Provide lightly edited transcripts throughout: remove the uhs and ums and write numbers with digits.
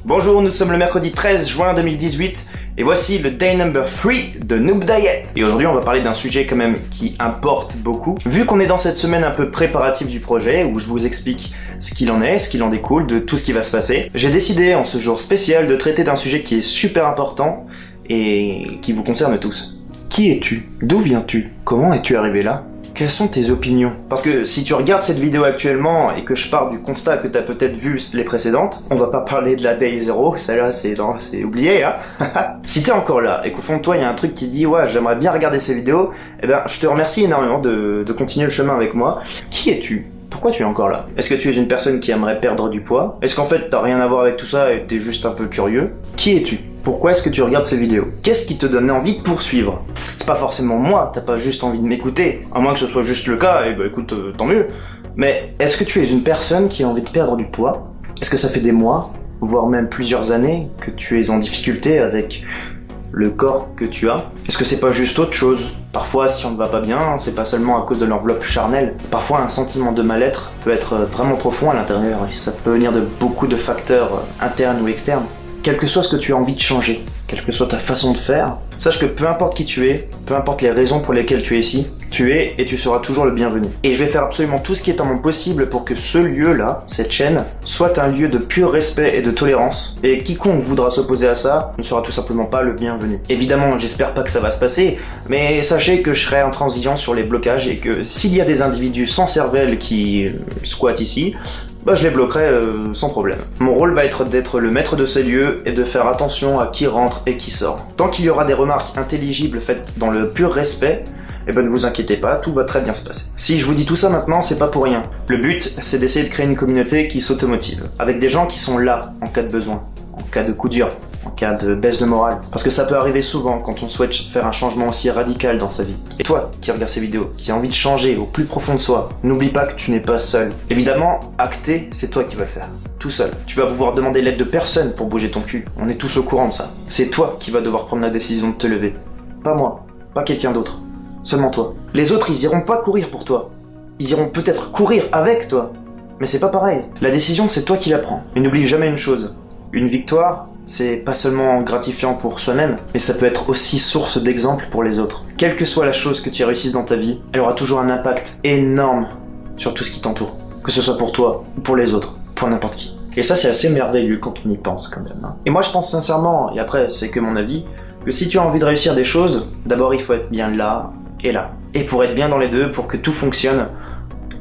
Bonjour, nous sommes le mercredi 13 juin 2018 et voici le day number 3 de Noob Diet. Et aujourd'hui on va parler d'un sujet quand même qui importe beaucoup. Vu qu'on est dans cette semaine un peu préparative du projet où je vous explique ce qu'il en est, ce qu'il en découle, de tout ce qui va se passer, j'ai décidé en ce jour spécial de traiter d'un sujet qui est super important et qui vous concerne tous. Qui es-tu? D'où viens-tu? Comment es-tu arrivé là? Quelles sont tes opinions? Parce que si tu regardes cette vidéo actuellement et que je pars du constat que tu as peut-être vu les précédentes, on va pas parler de la Day 0, celle-là c'est oublié, hein. Si t'es encore là et qu'au fond de toi il y a un truc qui dit ouais j'aimerais bien regarder ces vidéos, eh ben je te remercie énormément de continuer le chemin avec moi. Qui es-tu? Pourquoi tu es encore là? Est-ce que tu es une personne qui aimerait perdre du poids? Est-ce qu'en fait t'as rien à voir avec tout ça et t'es juste un peu curieux? Qui es-tu? Pourquoi est-ce que tu regardes ces vidéos? Qu'est-ce qui te donne envie de poursuivre? C'est pas forcément moi, t'as pas juste envie de m'écouter, à moins que ce soit juste le cas, et bah écoute, tant mieux. Mais est-ce que tu es une personne qui a envie de perdre du poids? Est-ce que ça fait des mois, voire même plusieurs années, que tu es en difficulté avec le corps que tu as? Est-ce que c'est pas juste autre chose? Parfois, si on ne va pas bien, c'est pas seulement à cause de l'enveloppe charnelle. Parfois, un sentiment de mal-être peut être vraiment profond à l'intérieur, et ça peut venir de beaucoup de facteurs internes ou externes. Quel que soit ce que tu as envie de changer, quelle que soit ta façon de faire, sache que peu importe qui tu es, peu importe les raisons pour lesquelles tu es ici, tu es et tu seras toujours le bienvenu. Et je vais faire absolument tout ce qui est en mon possible pour que ce lieu-là, cette chaîne, soit un lieu de pur respect et de tolérance. Et quiconque voudra s'opposer à ça ne sera tout simplement pas le bienvenu. Évidemment, j'espère pas que ça va se passer, mais sachez que je serai intransigeant sur les blocages et que s'il y a des individus sans cervelle qui squattent ici, bah je les bloquerai sans problème. Mon rôle va être d'être le maître de ces lieux et de faire attention à qui rentre et qui sort. Tant qu'il y aura des remarques intelligibles faites dans le pur respect, eh ben ne vous inquiétez pas, tout va très bien se passer. Si je vous dis tout ça maintenant, c'est pas pour rien. Le but, c'est d'essayer de créer une communauté qui s'automotive, avec des gens qui sont là en cas de besoin, en cas de coup dur, en cas de baisse de morale. Parce que ça peut arriver souvent quand on souhaite faire un changement aussi radical dans sa vie. Et toi, qui regarde ces vidéos, qui a envie de changer au plus profond de soi, n'oublie pas que tu n'es pas seul. Évidemment, acter, c'est toi qui vas le faire. Tout seul. Tu vas pouvoir demander l'aide de personne pour bouger ton cul. On est tous au courant de ça. C'est toi qui vas devoir prendre la décision de te lever. Pas moi, pas quelqu'un d'autre. Seulement toi. Les autres, ils iront pas courir pour toi. Ils iront peut-être courir avec toi. Mais c'est pas pareil. La décision, c'est toi qui la prends. Mais n'oublie jamais une chose. Une victoire, c'est pas seulement gratifiant pour soi-même, mais ça peut être aussi source d'exemple pour les autres. Quelle que soit la chose que tu réussisses dans ta vie, elle aura toujours un impact énorme sur tout ce qui t'entoure. Que ce soit pour toi ou pour les autres, pour n'importe qui. Et ça, c'est assez merveilleux quand on y pense quand même. Hein. Et moi, je pense sincèrement, et après, c'est que mon avis, que si tu as envie de réussir des choses, d'abord, il faut être bien là et là. Et pour être bien dans les deux, pour que tout fonctionne,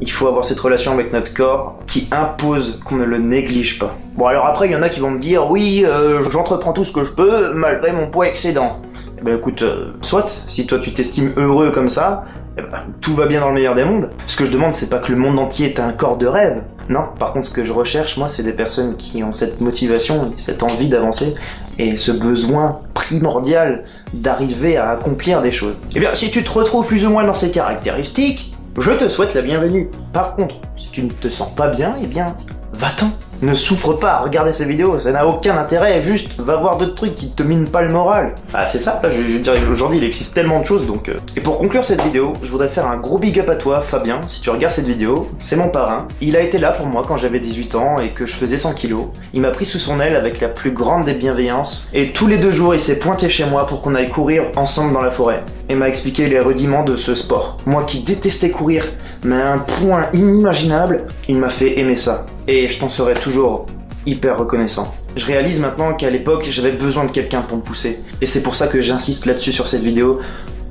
il faut avoir cette relation avec notre corps qui impose qu'on ne le néglige pas. Bon alors après il y en a qui vont me dire oui j'entreprends tout ce que je peux malgré mon poids excédent. Eh ben écoute, soit, si toi tu t'estimes heureux comme ça, eh ben, tout va bien dans le meilleur des mondes. Ce que je demande c'est pas que le monde entier ait un corps de rêve. Non, par contre ce que je recherche moi c'est des personnes qui ont cette motivation, cette envie d'avancer et ce besoin primordial d'arriver à accomplir des choses. Eh bien si tu te retrouves plus ou moins dans ces caractéristiques, je te souhaite la bienvenue. Par contre, si tu ne te sens pas bien, eh bien, va-t'en. Ne souffre pas à regarder ces vidéos, ça n'a aucun intérêt, juste va voir d'autres trucs qui te minent pas le moral. Ah c'est ça, là je dirais aujourd'hui il existe tellement de choses donc... Et pour conclure cette vidéo, je voudrais faire un gros big up à toi Fabien, si tu regardes cette vidéo, c'est mon parrain. Il a été là pour moi quand j'avais 18 ans et que je faisais 100 kilos. Il m'a pris sous son aile avec la plus grande des bienveillances et tous les 2 jours il s'est pointé chez moi pour qu'on aille courir ensemble dans la forêt. Et m'a expliqué les rudiments de ce sport. Moi qui détestais courir, mais à un point inimaginable, il m'a fait aimer ça. Et je t'en serai toujours hyper reconnaissant. Je réalise maintenant qu'à l'époque, j'avais besoin de quelqu'un pour me pousser. Et c'est pour ça que j'insiste là-dessus sur cette vidéo.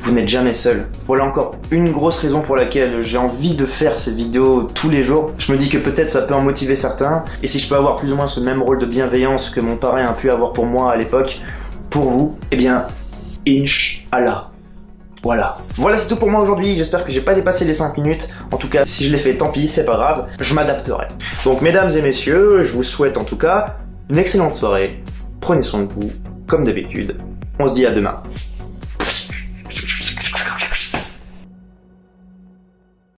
Vous n'êtes jamais seul. Voilà encore une grosse raison pour laquelle j'ai envie de faire ces vidéos tous les jours. Je me dis que peut-être ça peut en motiver certains. Et si je peux avoir plus ou moins ce même rôle de bienveillance que mon parrain a pu avoir pour moi à l'époque, pour vous, eh bien, Inch'Allah. Voilà. Voilà c'est tout pour moi aujourd'hui, j'espère que j'ai pas dépassé les 5 minutes. En tout cas, si je l'ai fait, tant pis, c'est pas grave, je m'adapterai. Donc mesdames et messieurs, je vous souhaite en tout cas une excellente soirée. Prenez soin de vous, comme d'habitude. On se dit à demain.